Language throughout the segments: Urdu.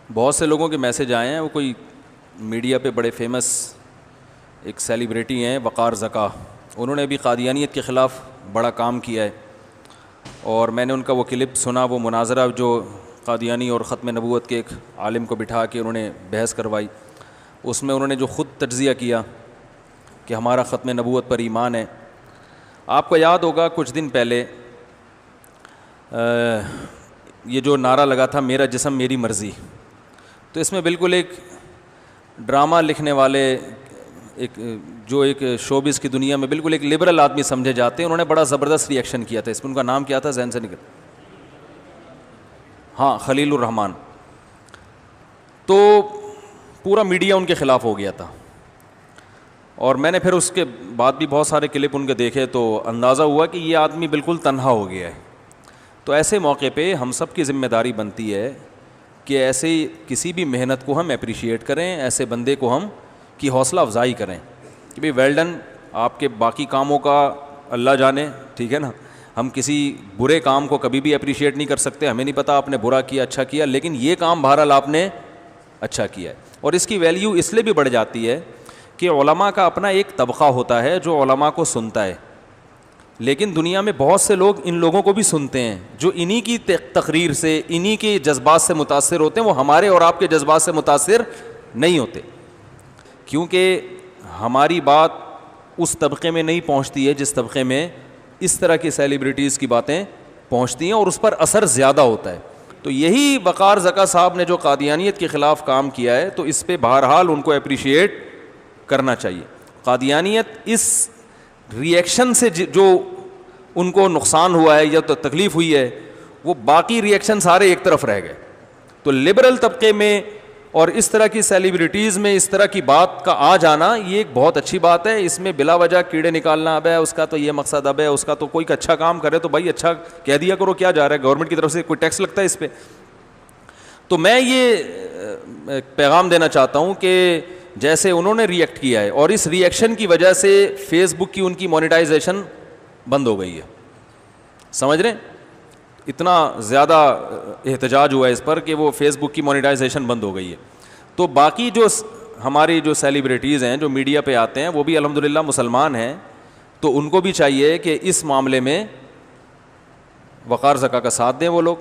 بہت سے لوگوں کے میسج آئے ہیں, وہ کوئی میڈیا پہ بڑے فیمس ایک سیلیبریٹی ہیں وقار زکا, انہوں نے بھی قادیانیت کے خلاف بڑا کام کیا ہے, اور میں نے ان کا وہ کلپ سنا, وہ مناظرہ جو قادیانی اور ختم نبوت کے ایک عالم کو بٹھا کے انہوں نے بحث کروائی, اس میں انہوں نے جو خود تجزیہ کیا کہ ہمارا ختم نبوت پر ایمان ہے. آپ کو یاد ہوگا کچھ دن پہلے یہ جو نعرہ لگا تھا میرا جسم میری مرضی, تو اس میں بالکل ایک ڈرامہ لکھنے والے ایک شوبز کی دنیا میں بالکل ایک لبرل آدمی سمجھے جاتے ہیں, انہوں نے بڑا زبردست ری ایکشن کیا تھا. اس میں ان کا نام کیا تھا, ذہن سے نکل, ہاں خلیل الرحمان. تو پورا میڈیا ان کے خلاف ہو گیا تھا, اور میں نے پھر اس کے بعد بھی بہت سارے کلپ ان کے دیکھے تو اندازہ ہوا کہ یہ آدمی بالکل تنہا ہو گیا ہے. تو ایسے موقع پہ ہم سب کی ذمہ داری بنتی ہے کہ ایسے کسی بھی محنت کو ہم اپریشیٹ کریں, ایسے بندے کو ہم کی حوصلہ افزائی کریں کہ بھئی ویل ڈن, آپ کے باقی کاموں کا اللہ جانے, ٹھیک ہے نا. ہم کسی برے کام کو کبھی بھی اپریشیٹ نہیں کر سکتے, ہمیں نہیں پتہ آپ نے برا کیا اچھا کیا, لیکن یہ کام بہرحال آپ نے اچھا کیا ہے. اور اس کی ویلیو اس لیے بھی بڑھ جاتی ہے کہ علماء کا اپنا ایک طبقہ ہوتا ہے جو علماء کو سنتا ہے, لیکن دنیا میں بہت سے لوگ ان لوگوں کو بھی سنتے ہیں جو انہی کی تقریر سے, انہی کے جذبات سے متاثر ہوتے ہیں. وہ ہمارے اور آپ کے جذبات سے متاثر نہیں ہوتے, کیونکہ ہماری بات اس طبقے میں نہیں پہنچتی ہے جس طبقے میں اس طرح کی سیلیبریٹیز کی باتیں پہنچتی ہیں, اور اس پر اثر زیادہ ہوتا ہے. تو یہی وقار زکا صاحب نے جو قادیانیت کے خلاف کام کیا ہے, تو اس پہ بہرحال ان کو اپریشیٹ کرنا چاہیے. قادیانیت اس ری ایکشن سے جو ان کو نقصان ہوا ہے یا تو تکلیف ہوئی ہے, وہ باقی ری ایکشن سارے ایک طرف رہ گئے. تو لبرل طبقے میں اور اس طرح کی سیلیبریٹیز میں اس طرح کی بات کا آ جانا یہ ایک بہت اچھی بات ہے. اس میں بلا وجہ کیڑے نکالنا, اب ہے اس کا تو یہ مقصد, اب ہے اس کا تو کوئی اچھا کام کرے تو بھائی اچھا کہہ دیا کرو, کیا جا رہا ہے, گورنمنٹ کی طرف سے کوئی ٹیکس لگتا ہے اس پہ. تو میں یہ پیغام دینا چاہتا ہوں کہ جیسے انہوں نے ری ایکٹ کیا ہے, اور اس ری ایکشن کی وجہ سے فیس بک کی ان کی مونیٹائزیشن بند ہو گئی ہے, سمجھ رہے ہیں, اتنا زیادہ احتجاج ہوا ہے اس پر کہ وہ فیس بک کی مونیٹائزیشن بند ہو گئی ہے. تو باقی جو ہماری جو سیلیبریٹیز ہیں جو میڈیا پہ آتے ہیں وہ بھی الحمدللہ مسلمان ہیں, تو ان کو بھی چاہیے کہ اس معاملے میں وقار زکا کا ساتھ دیں. وہ لوگ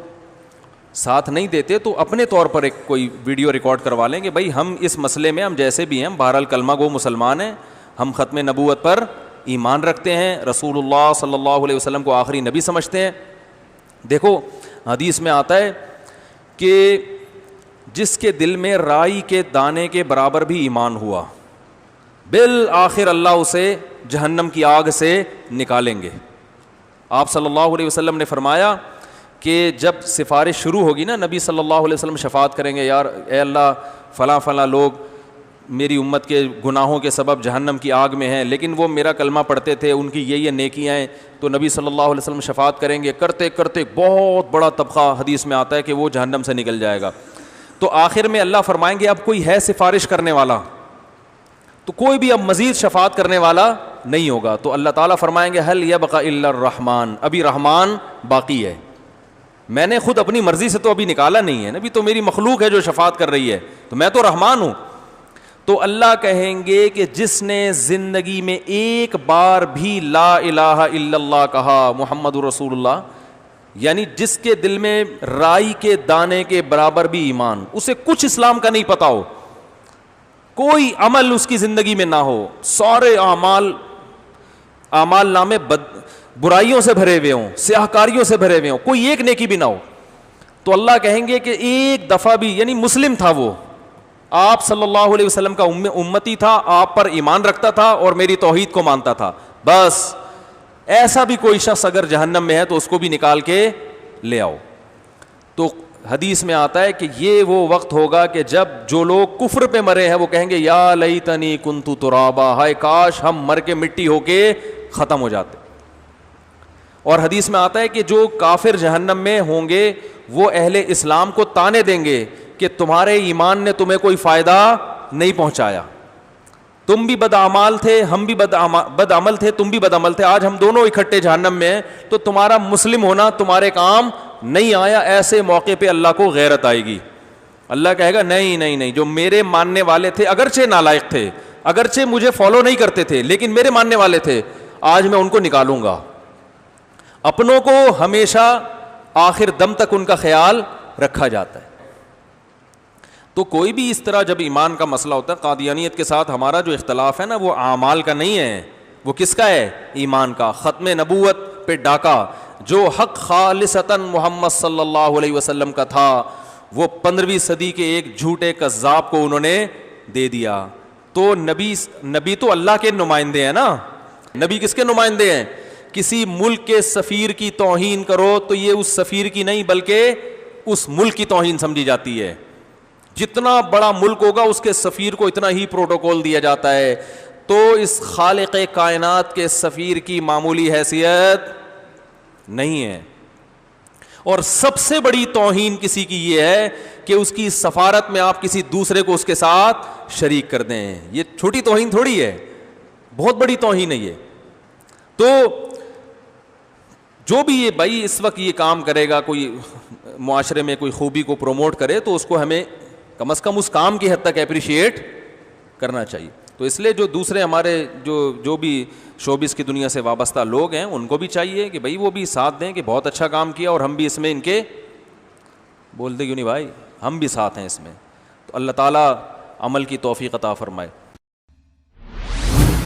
ساتھ نہیں دیتے تو اپنے طور پر ایک کوئی ویڈیو ریکارڈ کروا لیں کہ بھائی ہم اس مسئلے میں ہم جیسے بھی ہیں بہرحال کلمہ گو مسلمان ہیں, ہم ختم نبوت پر ایمان رکھتے ہیں, رسول اللہ صلی اللہ علیہ وسلم کو آخری نبی سمجھتے ہیں. دیکھو حدیث میں آتا ہے کہ جس کے دل میں رائی کے دانے کے برابر بھی ایمان ہوا, بالآخر اللہ اسے جہنم کی آگ سے نکالیں گے. آپ صلی اللہ علیہ وسلم نے فرمایا کہ جب سفارش شروع ہوگی نا, نبی صلی اللہ علیہ وسلم شفاعت کریں گے, یار اے اللہ فلاں فلاں لوگ میری امت کے گناہوں کے سبب جہنم کی آگ میں ہیں, لیکن وہ میرا کلمہ پڑھتے تھے, ان کی یہ نیکیاں ہیں. تو نبی صلی اللہ علیہ وسلم شفاعت کریں گے, کرتے کرتے بہت بڑا طبقہ حدیث میں آتا ہے کہ وہ جہنم سے نکل جائے گا. تو آخر میں اللہ فرمائیں گے اب کوئی ہے سفارش کرنے والا, تو کوئی بھی اب مزید شفاعت کرنے والا نہیں ہوگا. تو اللہ تعالیٰ فرمائیں گے هل يبقى الا الرحمن, ابھی رحمان باقی ہے, میں نے خود اپنی مرضی سے تو ابھی نکالا نہیں ہے, ابھی تو میری مخلوق ہے جو شفاعت کر رہی ہے, تو میں تو رحمان ہوں. تو اللہ کہیں گے کہ جس نے زندگی میں ایک بار بھی لا الہ الا اللہ کہا, محمد رسول اللہ, یعنی جس کے دل میں رائی کے دانے کے برابر بھی ایمان, اسے کچھ اسلام کا نہیں پتا ہو, کوئی عمل اس کی زندگی میں نہ ہو, سارے اعمال نامے برائیوں سے بھرے ہوئے ہوں, سیاہکاریوں سے بھرے ہوئے ہوں, کوئی ایک نیکی بھی نہ ہو, تو اللہ کہیں گے کہ ایک دفعہ بھی, یعنی مسلم تھا وہ, آپ صلی اللہ علیہ وسلم کا امتی تھا, آپ پر ایمان رکھتا تھا اور میری توحید کو مانتا تھا, بس ایسا بھی کوئی شخص اگر جہنم میں ہے تو اس کو بھی نکال کے لے آؤ. تو حدیث میں آتا ہے کہ یہ وہ وقت ہوگا کہ جب جو لوگ کفر پہ مرے ہیں وہ کہیں گے یا لیتنی کنت ترابا, ہائے کاش ہم مر کے مٹی ہو کے ختم ہو جاتے. اور حدیث میں آتا ہے کہ جو کافر جہنم میں ہوں گے وہ اہل اسلام کو تانے دیں گے کہ تمہارے ایمان نے تمہیں کوئی فائدہ نہیں پہنچایا, تم بھی بدعمال تھے, ہم بھی بدعمل تھے, تم بھی بدعمل تھے, آج ہم دونوں اکٹھے جہنم میں ہیں, تو تمہارا مسلم ہونا تمہارے کام نہیں آیا. ایسے موقع پہ اللہ کو غیرت آئے گی, اللہ کہے گا نہیں نہیں نہیں, جو میرے ماننے والے تھے اگرچہ نالائق تھے, اگرچہ مجھے فالو نہیں کرتے تھے, لیکن میرے ماننے والے تھے, آج میں ان کو نکالوں گا. اپنوں کو ہمیشہ آخر دم تک ان کا خیال رکھا جاتا ہے. تو کوئی بھی اس طرح جب ایمان کا مسئلہ ہوتا ہے, قادیانیت کے ساتھ ہمارا جو اختلاف ہے نا وہ اعمال کا نہیں ہے, وہ کس کا ہے؟ ایمان کا. ختم نبوت پہ ڈاکہ جو حق خالصتاً محمد صلی اللہ علیہ وسلم کا تھا, وہ 15ویں صدی کے ایک جھوٹے کذاب کو انہوں نے دے دیا. تو نبی تو اللہ کے نمائندے ہیں نا. نبی کس کے نمائندے ہیں؟ کسی ملک کے سفیر کی توہین کرو تو یہ اس سفیر کی نہیں بلکہ اس ملک کی توہین سمجھی جاتی ہے. جتنا بڑا ملک ہوگا اس کے سفیر کو اتنا ہی پروٹوکول دیا جاتا ہے. تو اس خالق کائنات کے سفیر کی معمولی حیثیت نہیں ہے. اور سب سے بڑی توہین کسی کی یہ ہے کہ اس کی سفارت میں آپ کسی دوسرے کو اس کے ساتھ شریک کر دیں. یہ چھوٹی توہین تھوڑی ہے, بہت بڑی توہین ہے یہ. تو جو بھی یہ بھائی اس وقت یہ کام کرے گا, کوئی معاشرے میں کوئی خوبی کو پروموٹ کرے, تو اس کو ہمیں کم از کم اس کام کی حد تک اپریشیٹ کرنا چاہیے. تو اس لیے جو دوسرے ہمارے جو بھی شوبز کی دنیا سے وابستہ لوگ ہیں ان کو بھی چاہیے کہ بھائی وہ بھی ساتھ دیں کہ بہت اچھا کام کیا, اور ہم بھی اس میں ان کے بولتے کیوں نہیں بھائی, ہم بھی ساتھ ہیں اس میں. تو اللہ تعالیٰ عمل کی توفیق عطا فرمائے.